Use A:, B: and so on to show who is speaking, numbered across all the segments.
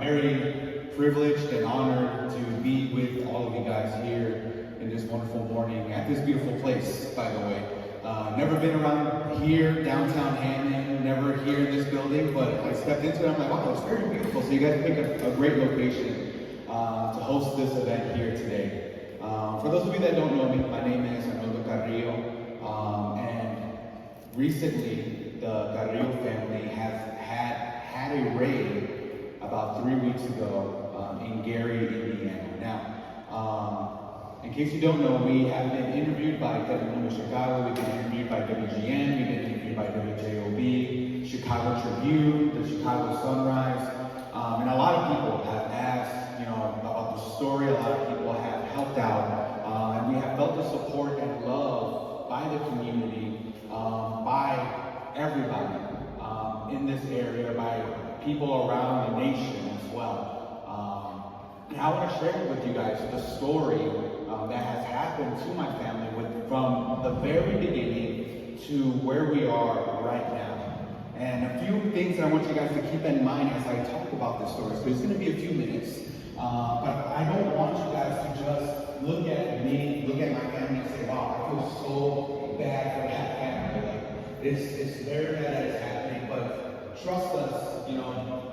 A: very privileged and honored to be with all of you guys here in this wonderful morning at this beautiful place, by the way. Never been around here, downtown Hammond, never here in this building, but I stepped into it and I'm like, wow, it's very beautiful. So you guys picked a great location to host this event here today. For those of you that don't know me, my name is Arnoldo Carrillo, and recently the Carrillo family has had a raid about 3 weeks ago in Gary, Indiana. Now, in case you don't know, we have been interviewed by Telemundo Chicago, we've been interviewed by WGN, we've been interviewed by WJOB, Chicago Tribune, the Chicago Sunrise, and a lot of people have asked, about the story. A lot of people have helped out, and we have felt the support and love by the community, by everybody in this area, by people around the nation as well. And I want to share with you guys the story that has happened to my family from the very beginning to where we are right now. And a few things that I want you guys to keep in mind as I talk about this story. So it's going to be a few minutes, but I don't want you guys to just look at me, look at my family and say, wow, I feel so bad for that family. Like, it's very bad that it's happening, but trust us,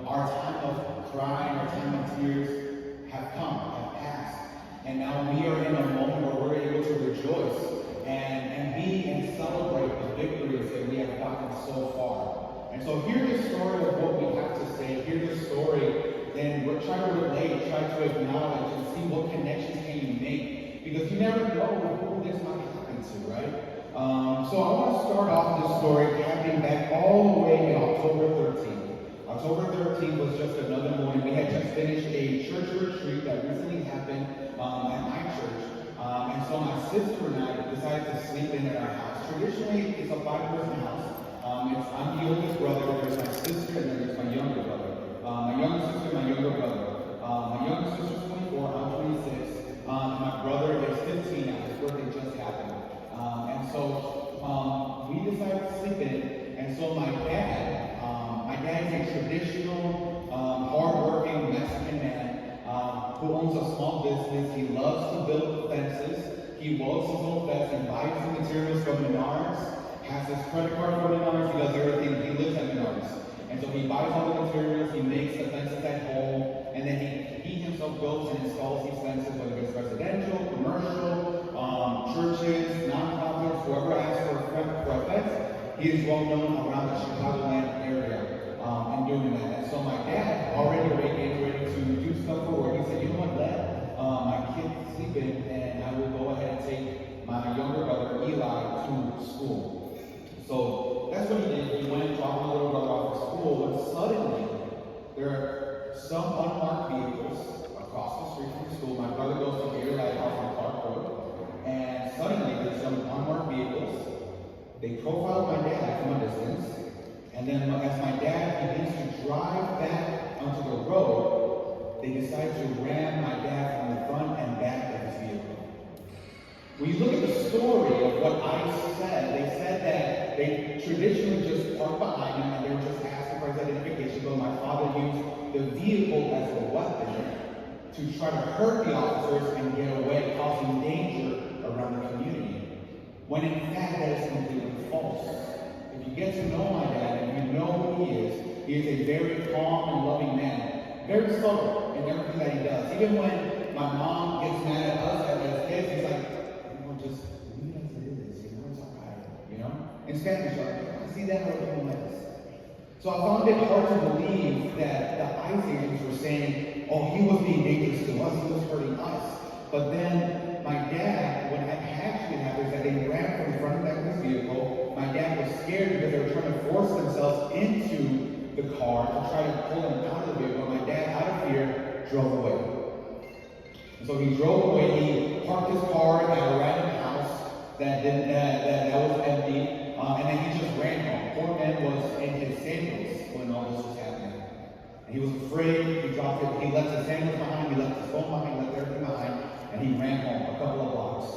A: our time of crying, our time of tears have passed. And now we are in a moment where we're able to rejoice and be and celebrate the victories that we have gotten so far. And so hear the story of what we have to say, hear the story, and we're trying to relate, try to acknowledge and see what connections can you make. Because you never know who this might happen to, right? So I want to start off this story happening back all the way in October 13th. October 13th was just another morning. We had just finished a church retreat that recently happened at my church. And so my sister and I decided to sleep in at our house. Traditionally, it's a 5-person house. I'm the oldest brother, there's my sister, and then there's my younger brother. My younger sister, my younger brother. My younger sister's 24, I'm 26. And my brother is 15 now, his birthday just happened. And so we decided to sleep in, and so my dad is a traditional, hard-working Mexican man who owns a small business. He loves to build fences. He welds his own fence and buys the materials from Menards, has his credit card from Menards, he does everything. He lives at Menards. And so he buys all the materials, he makes the fences at home, and then he himself goes and installs these fences, whether it's residential, commercial, churches, nonprofits, whoever asks for a fence. He is well known around the Chicagoland area in doing that. And so my dad, already getting ready to do stuff for work, he said, you know what, let my kid sleep in, and I will go ahead and take my younger brother, Eli, to school. So that's what he did. He went and dropped my little brother off at school, but suddenly there are some unmarked vehicles across the street from the school. My brother goes to the lighthouse on Clark Road, and suddenly there's some unmarked vehicles. They profile my dad from a distance, and then as my dad begins to drive back onto the road, they decide to ram my dad from the front and back of his vehicle. When you look at the story of what ICE said, they said that they traditionally just parked behind him and they were just asking for his identification, but my father used the vehicle as a weapon to try to hurt the officers and get away, causing danger around the community. When in fact that is completely false. If you get to know my dad and you know who he is a very calm and loving man. Very subtle in everything that he does. Even when my mom gets mad at us as kids, he's like, just leave it as it is, it's alright, In Spanish, I see that word in this. So I found it hard to believe that the ICE agents were saying, oh, he was being dangerous to us, he was hurting us. But then my dad, what had actually happened is that they ran from the front and back of his vehicle. My dad was scared because they were trying to force themselves into the car to try to pull him out of the vehicle. My dad, out of fear, drove away. And so he drove away, he parked his car at a random house that was empty, and then he just ran home. Poor man was in his sandals when all this was happening. And he was afraid, he left his sandals behind, he left his phone behind, he left everything behind, and he ran home a couple of blocks.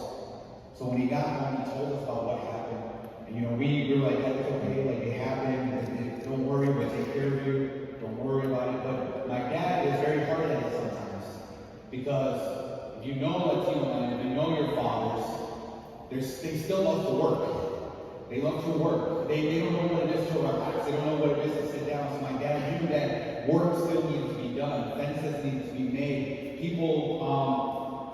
A: So when he got home, he told us about what happened. And we were like, it's okay, like it happened, don't worry, we'll take care of you, don't worry about it. But my dad is very they still love to work. They love to work. They don't know what it is to relax. They don't know what it is to sit down. So my dad knew that work still needed to be done. Fences needed to be made.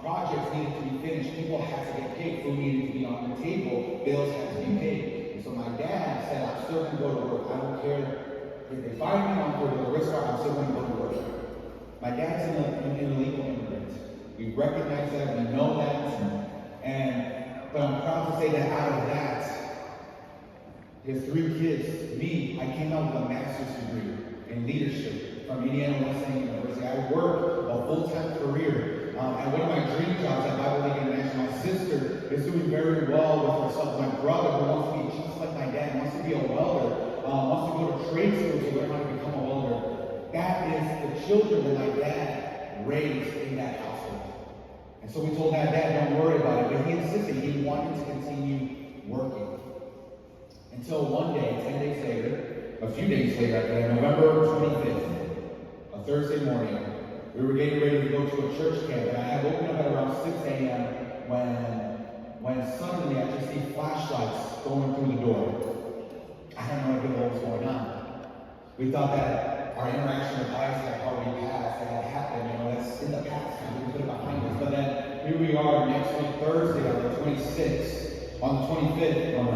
A: Projects needed to be finished. People had to get paid. Food needed to be on the table. Bills had to be paid. And so my dad said, I'm still going to go to work. I don't care if they fire me, I'm going to go to risk. I'm still going to go to work. My dad's an illegal immigrant. We recognize that. We know that. But I'm proud to say that out of that, he has 3 kids. Me, I came out with a master's degree in leadership from Indiana Wesleyan University. I work a full-time career. And one of my dream jobs at Bible League International, my sister is doing very well with herself. My brother, who wants to be just like my dad, wants to be a welder, wants to go to trade school to learn how to become a welder. That is the children that my dad raised in that household. And so we told my dad, don't worry about it. But he insisted he wanted to continue working. Until one day, 10 days later, a few days later after that, November 25th, a Thursday morning, we were getting ready to go to a church camp, and I had woken up at around 6 a.m. when suddenly I just see flashlights going through the door. I had no idea what was going on. We thought that our interaction with Christ had already passed, that had happened, that's in the past, and we can put it behind us. But then here we are next week, Thursday, on the 26th, on the 25th, on the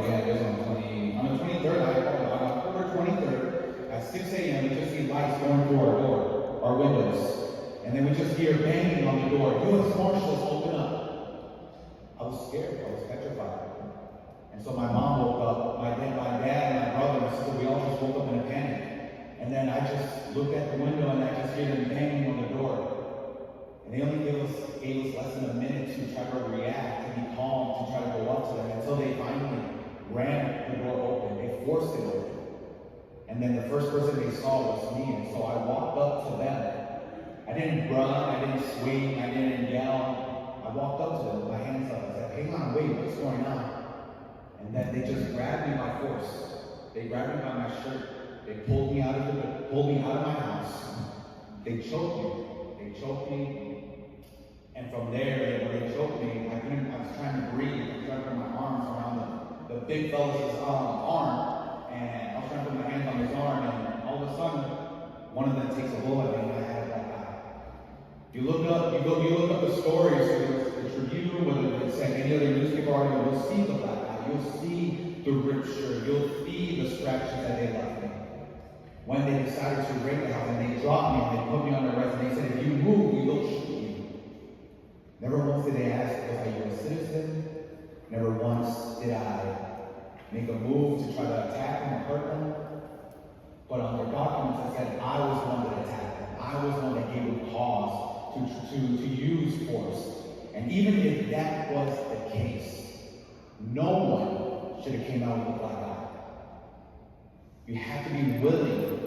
A: 23rd, on October 23rd, at 6 a.m., we just see lights going through our windows. And then we just hear banging on the door. U.S. Marshals, open up. I was scared. I was petrified. And so my mom woke up. My dad, and my brother, and sister, we all just woke up in a panic. And then I just looked at the window and I just hear them banging on the door. And they only gave us less than a minute to try to react, to be calm, to try to go up to them until they finally ran the door open. They forced it open. And then the first person they saw was me. And so I walked up to them. I didn't run, I didn't swing, I didn't yell. I walked up to them with my hands up. I said, hang on, wait, what's going on? And then they just grabbed me by force. They grabbed me by my shirt. They pulled me out of my house. They choked me. And from there, when they choked me, I was trying to breathe. I was trying to put my arms around the big fella's arm. And I was trying to put my hands on his arm. And all of a sudden, one of them takes a bullet and I had a black eye. You look up the stories, whether it's the Tribune, whether it's any other newspaper article, you'll see the black eye, you'll see the ripped shirt, you'll see the scratches that they left me. When they decided to raid the house and they dropped me and they put me on arrest and they said, if you move, we will shoot you. Never once did they ask, was I a citizen? Never once did I make a move to try to attack them or hurt them. But on their documents it said I was the one that attacked them. I was the one that gave them cause to use force. And even if that was the case, no one should have came out with a black eye. You have to be willing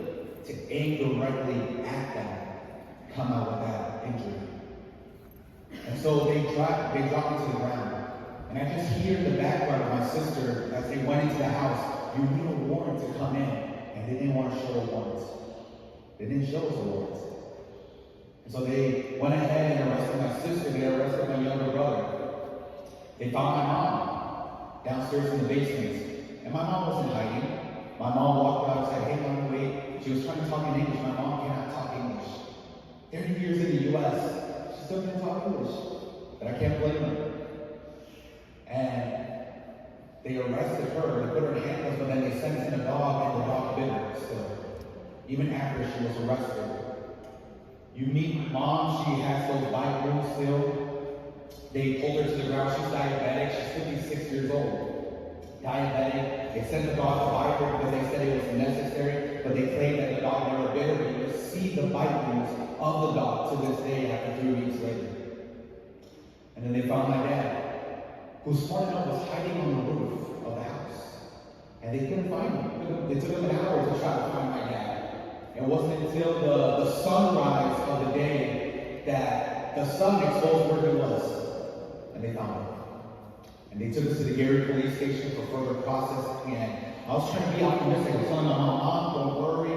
A: to aim directly at them, come out with that injury. And so they dropped me to the ground. And I just hear in the background of my sister as they went into the house, you need a warrant to come in. And they didn't want to show a warrant. They didn't show us a warrant. And so they went ahead and arrested my sister. They arrested my younger brother. They found my mom downstairs in the basement. And my mom wasn't hiding. My mom walked out and said, hey, mom, wait. She was trying to talk in English. My mom cannot talk English. 30 years in the U.S., she still can't talk English. But I can't blame her. And they arrested her, they put her in handcuffs, but then they sent in a dog, and the dog bit her still. Even after she was arrested. You meet mom, she has those white wounds still. They pulled her to the ground, she's diabetic, she's 56 years old. Diabetic. They sent the dog to bite her because they said it was necessary, but they claimed that the dog never bit her, but you can see the bite wounds of the dog to this day after 3 weeks later. And then they found my dad, who smart enough was hiding on the roof of the house. And they couldn't find him. It took them an hour to try to find my dad. It wasn't until the sunrise of the day that the sun exposed where he was. And they found him. And they took us to the Gary police station for further processing. And I was trying to be optimistic. I was telling my mom, don't worry.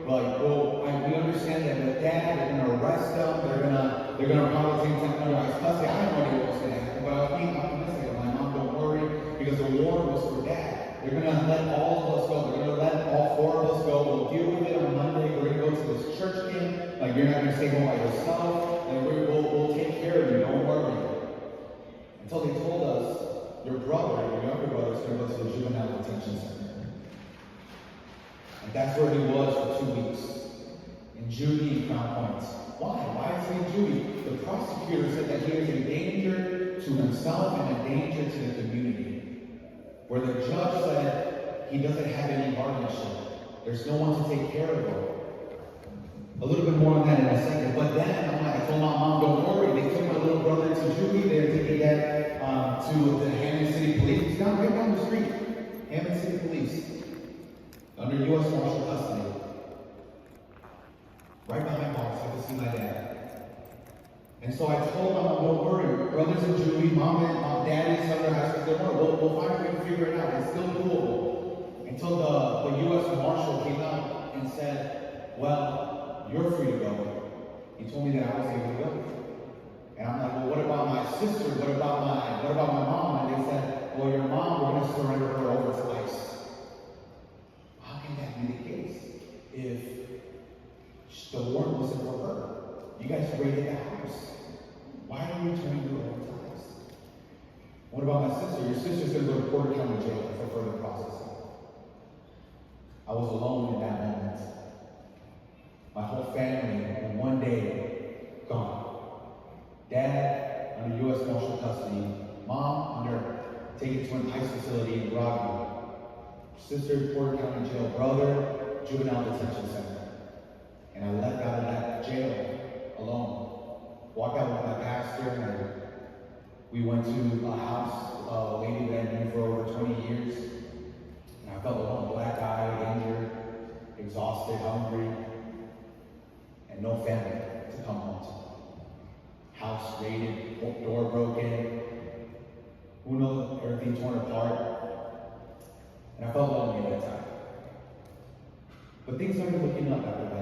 A: We understand that with dad, they're going to arrest them. They're going to probably take time under his custody. I had no idea what was going to happen. But I was being optimistic. My mom, don't worry. the warrant was for Dad. They're going to let all of us go. They're going to let all 4 of us go. We'll deal with it on Monday. We're going to go to this church camp. Like, you're not going to stay home by yourself. And we'll take care of you. Don't worry. Until they told us, your brother, your younger brother, is going to go to the juvenile detention center. And that's where he was for 2 weeks. In Judy and Crown Point. Why? Why is he in Judy? The prosecutor said that he is a danger to himself and a danger to the community. Where the judge said he doesn't have any guardianship. There's no one to take care of him. A little bit more on that in a second. But then, I told my mom, don't worry. They took my little brother to Judy. They're taking that to the Hammond City Police. It's down right down the street. Hammond City Police. Under U.S. Marshal custody. Right behind my house, I could see my dad. And so I told my mom, don't worry. Brothers in Judy, mom and dad is under high school. Don't worry. We'll find a way to figure it out. It's still doable. Until the U.S. Marshal came out and said, well, you're free to go. He told me that I was able to go. And I'm like, well, what about my sister? What about my mom? And they said, well, your mom, we're going to surrender her over to ICE. How can that be the case? If the warrant wasn't for her. You guys raided the house. Why are you turning her over to ICE? What about my sister? Your sister's going to go to Porter County Jail for further processing. I was alone in that moment. My whole family in one day gone. Dad under U.S. Marshal custody. Mom taken to an ICE facility in Broadview. Sister, Porter County Jail. Brother, juvenile detention center. And I left out of that jail alone. Walked out with my pastor, and we went to a house, a lady that I knew for over 20 years. And I felt alone, black-eyed, injured, exhausted, hungry, and no family to come home to. House raided, door broken, who knows, everything torn apart. And I felt lonely at that time. But things started looking up after that.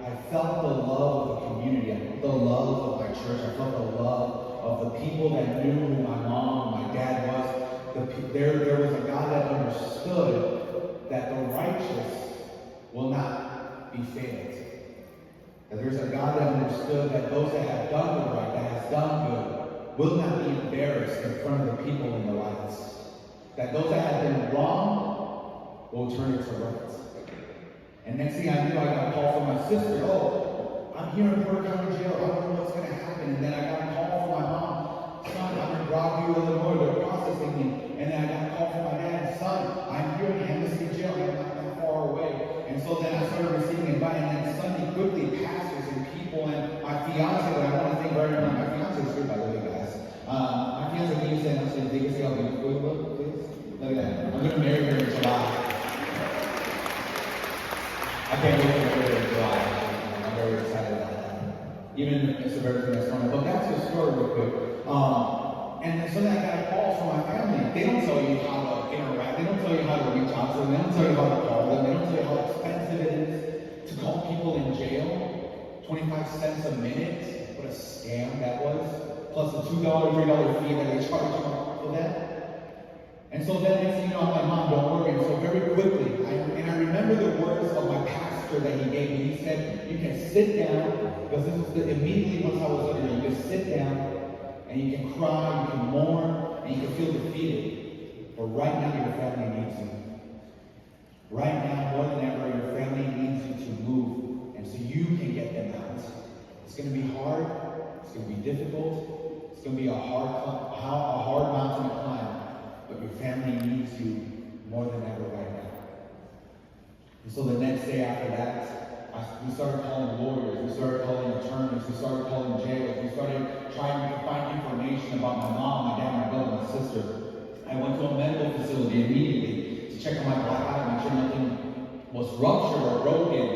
A: I felt the love of the community. I felt the love of my church. I felt the love of the people that knew who my mom and my dad was. There was a God that understood that the righteous will not be failed. That there's a God that understood that those that have done the right, that has done good, will not be embarrassed in front of the people in the lights. That those that have been wrong will turn it to right. And next thing I knew, I got a call from my sister. Oh, I'm here in Porter County Jail. I don't know what's going to happen. And then I got a call from my mom. Son, I'm in Broadview, Illinois. They're processing me. And then I got a call from my dad. Son, I'm here in Hammond City Jail. I'm not that far away. And so then I started receiving advice. And then Sunday, quickly, pastors and people. And my fiance, that I want to thank very much. My fiance is here, by the way, guys. My fiance, can you say, I'm saying, they can say, I'll be quick, please. Look at that. I'm going to marry her in July. I can't wait for the July. I'm very excited about that. Even if it's a very nice one. But back to the story real quick. And so then I got a call from my family. They don't tell you how to interact. They don't tell you how to reach out to them. They don't tell you how to call them. They don't tell you how expensive it is to call people in jail. 25 cents a minute. What a scam that was. Plus the $2, $3 fee that they charge you for that. And so then next thing you know, I'm like, Mom, don't worry. And so very quickly, I remember the words of my pastor that he gave me. He said, you can sit down, because this was immediately once I was under, you can sit down, and you can cry, you can mourn, and you can feel defeated. But right now, your family needs you. Right now, more than ever, your family needs you to move, and so you can get them out. It's going to be hard. It's going to be difficult. It's going to be a hard mountain to climb. But your family needs you more than ever right now. And so the next day after that, we started calling lawyers, we started calling attorneys, we started calling jailers, we started trying to find information about my mom, my dad, my brother, my sister. I went to a medical facility immediately to check on my black eye, make sure nothing was ruptured or broken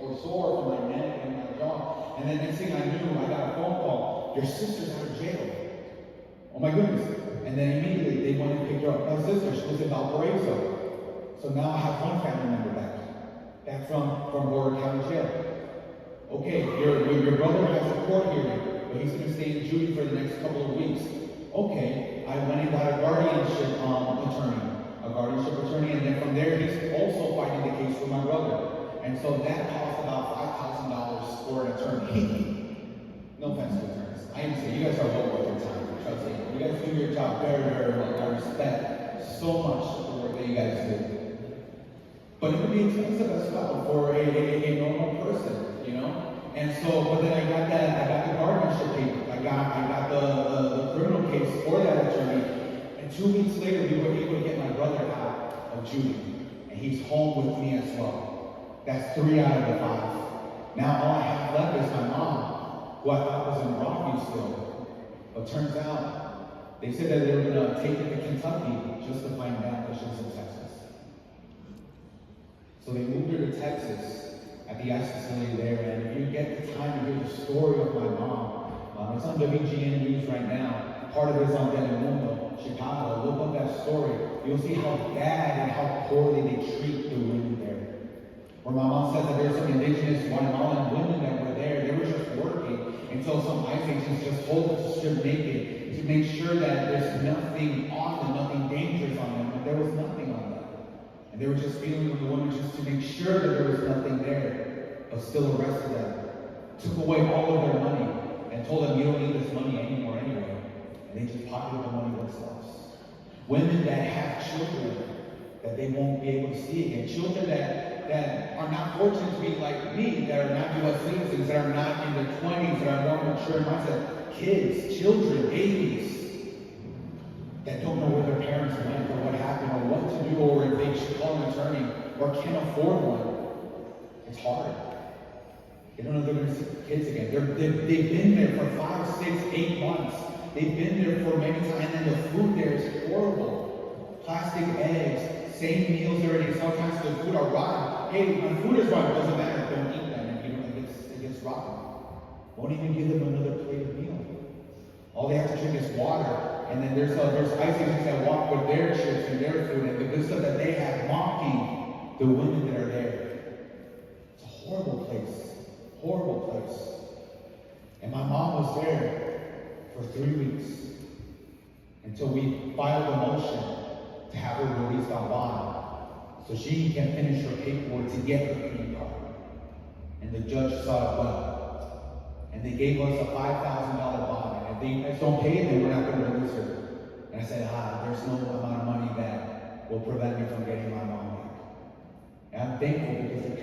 A: or sore from my neck and my jaw. And then next thing I knew, I got a phone call, your sister's out of jail. Oh my goodness. And then immediately they went and picked her up. My sister, she was in Valparaiso. So now I have one family member back from Porter County Jail. Okay, your brother has a court hearing, but he's going to stay in Judy for the next couple of weeks. Okay, I went and got a guardianship attorney, and then from there he's also fighting the case for my brother. And so that cost about $5,000 for an attorney. No offense to attorneys. I understand, you guys are well worth your time. Trust me. You guys do your job very, very well. I respect so much the work that you guys do. But it would be expensive as well for a normal person, you know? And so, but then I got the guardianship paper. I got the criminal case for that attorney. And 2 weeks later, we were able to get my brother out of juvie. And he's home with me as well. That's 3 out of the 5. Now all I have left is my mom, who I thought was in Rockview still. But turns out, they said that they were going to take her to Kentucky just to find out that she was in Texas. So they moved her to Texas at the ICE facility there. And if you get the time to hear the story of my mom, it's on WGN News right now. Part of it is on Telemundo, Chicago. Look up that story. You'll see how bad and how poorly they treat the women there. Where my mom said that there's some indigenous Guatemalan women that were there. They were just working until some ICE agents just told them to strip naked to make sure that there's nothing on them, nothing dangerous on them. And there was nothing on them. And they were just feeling with the women just to make sure that there was nothing there, but still arrested them. Took away all of their money and told them, you don't need this money anymore anyway. And they just pocketed the money themselves. Women that have children that they won't be able to see again. Children that are not fortunate to be like me, that are not U.S. citizens, that are not in their 20s, that are more mature mindset. Kids, children, babies that don't know where their parents went or what happened or what to do or if they should call an attorney or can't afford one. It's hard. They don't know if they're going to see kids again. They've been there for 5, 6, 8 months. They've been there for many times, and the food there is horrible. Plastic eggs, same meals already. Sometimes the food are rotten. Hey, my food is rotten. It doesn't matter. Don't eat them. And, it gets rotten. Won't even give them another plate of meal. All they have to drink is water. And then there's ICE agents that walk with their chips and their food and the good stuff that they have, mocking the women that are there. It's a horrible place. Horrible place. And my mom was there for 3 weeks until we filed a motion to have her released on bond so she can finish her paperwork to get her green card. And the judge saw it well. And they gave us a $5,000 bond. And if they guys don't pay it, then we're not going to release her. And I said, there's no amount of money that will prevent me from getting my mom back. And I'm thankful because the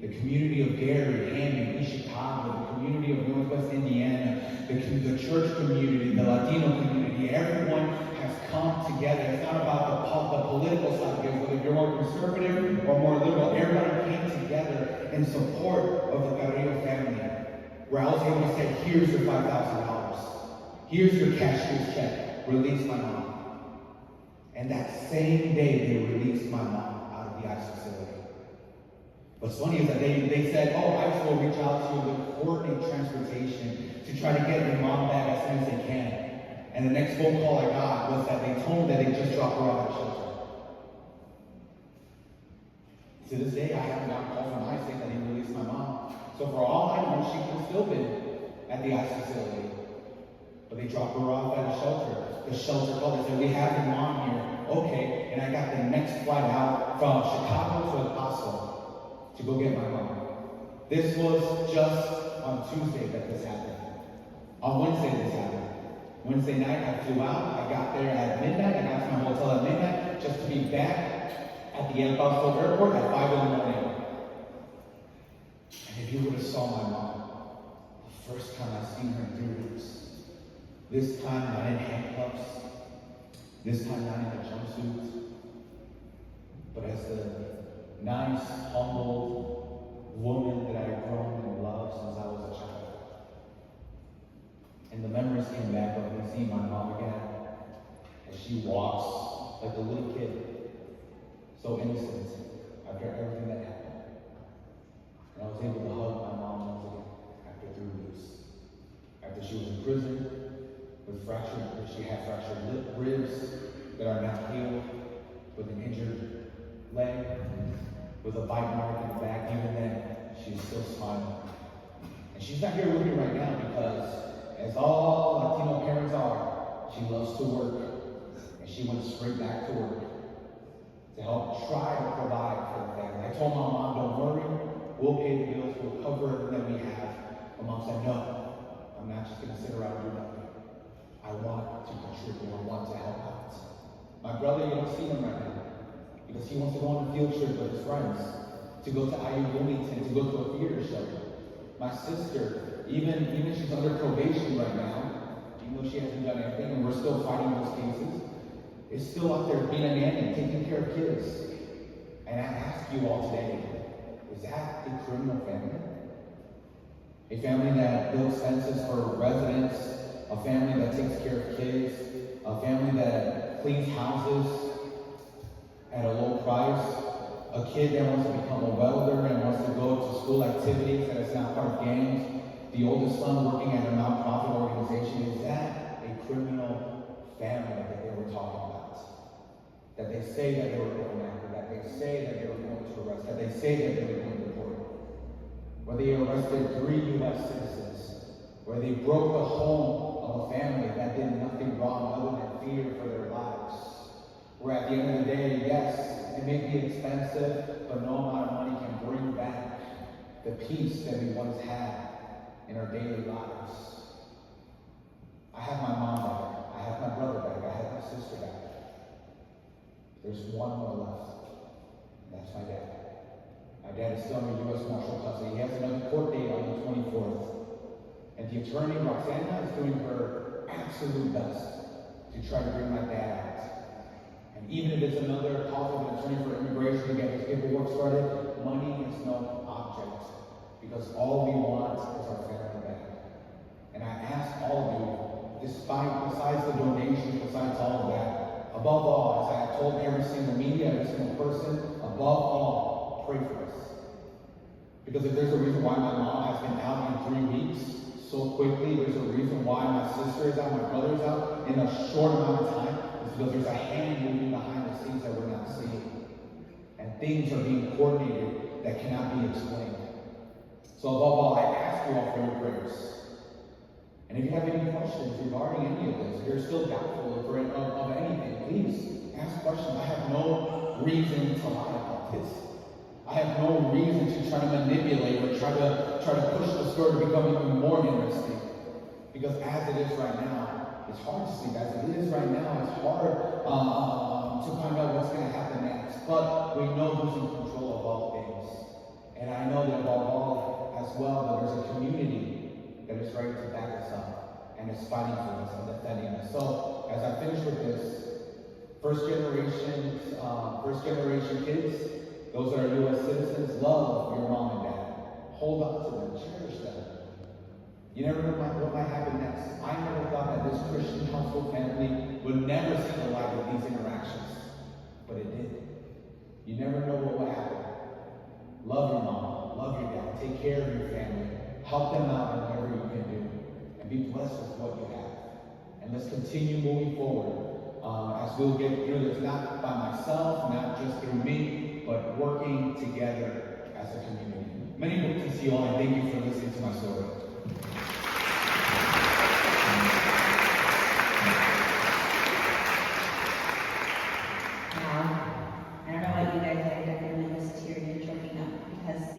A: community of Gary, Hammond, East Chicago, the community of Northwest Indiana, the church community, the Latino community, everyone has come together. It's not about the political side of it, whether you're more conservative or more liberal. Everybody came together in support of the Carrillo family, where I was able to say, here's your $5,000. Here's your cashier's check. Release my mom. And that same day, they released my mom out of the ICE facility. What's funny is that they said, ICE will reach out to you to coordinate transportation to try to get your mom back as soon as they can. And the next phone call I got was that they told me that they just dropped her off at shelter. To this day, I haven't gotten a call from ICE saying that they released my mom. So for all I know, she could have still been at the ICE facility. But they dropped her off at a shelter. The shelter called and said, we have your mom here. Okay, and I got the next flight out from Chicago to El Paso to go get my mom. This was just on Tuesday that this happened. On Wednesday this happened. Wednesday night I flew out. I got there at midnight. I got to my hotel at midnight just to be back at the El Paso airport at 5 in the morning. And if you would have saw my mom, the first time I seen her in 3 weeks, this time not in handcuffs, this time not in a jumpsuit, but as the nice, humble woman that I've grown and loved since I was a child. And the memories came back of me seeing my mom again as she walks like a little kid, so innocent after everything that happened. And I was able to hug my mom once again after 3 weeks. After she was in prison she had fractured ribs that are now healed, with an injured leg, with a bite mark in the back. Even then, she's still smiling. And she's not here with me right now because, as all Latino parents are, She loves to work, and she went straight back to work to help try to provide for the family. I told my mom, don't worry, we'll pay the bills, we'll cover everything that we have. My mom said, no, I'm not just gonna sit around and do nothing. I want to contribute, I want to help out. My brother, you don't see him right now, because he wants to go on a field trip with his friends, to go to IU Bloomington, to go to a theater show. My sister, even she's under probation right now, even though she hasn't done anything, and we're still fighting those cases, is still out there being a nanny, taking care of kids. And I ask you all today, is that a criminal family? A family that builds fences for residents, a family that takes care of kids, a family that cleans houses at a low price, a kid that wants to become a welder and wants to go to school activities that is not part of gangs, the oldest son working at a nonprofit organization. Is that a criminal family that they were talking about? That they say that they were going after, that they say that they were going to arrest, that they say that they were going to deport. Where they arrested 3 U.S. citizens, where they broke the home of a family that did nothing wrong other than fear for their lives. Where at the end of the day, yes, it may be expensive, but no amount of money can bring back the peace that we once had in our daily lives. I have my mom back, I have my brother back, I have my sister back. There's one more left, and that's my dad. My dad is still in the U.S. Marshal custody. He has another court date on the 24th. And the attorney, Roxana, is doing her absolute best to try to bring my dad out. And even if it's another call of an attorney for immigration to get his paperwork started, money is no object, because all we want is our family back. And I ask all of you, besides the donations, besides all of that, above all, as I have told every single media, every single person, above all, pray for us. Because if there's a reason why my mom has been out in 3 weeks so quickly, there's a reason why my sister is out, my brother is out in a short amount of time, it's because there's a hand moving behind the scenes that we're not seeing. And things are being coordinated that cannot be explained. So above all, I ask you all for your prayers. And if you have any questions regarding any of this, if you're still doubtful of anything, please ask questions. I have no reason to lie about this. I have no reason to try to manipulate or try to push the story to become even more interesting. Because as it is right now, it's hard to sleep. As it is right now, it's hard to find out what's going to happen next. But we know who's in control of all things. And I know that above all, as well, that there's a community that is ready to back us up and is fighting for us and defending us. So as I finish with this, first generation kids, those that are U.S. citizens, love your mom and dad. Hold on to them, cherish them. You never know what might happen next. I never thought that this Christian household family would never see the light of these interactions, but it did. You never know what will happen. Love your mom, love your dad, take care of your family. Help them out in whatever you can do, and be blessed with what you have. And let's continue moving forward as we'll get through this, not by myself, not just through me, but working together as a community. Many good to see you all, and thank you for listening to my story.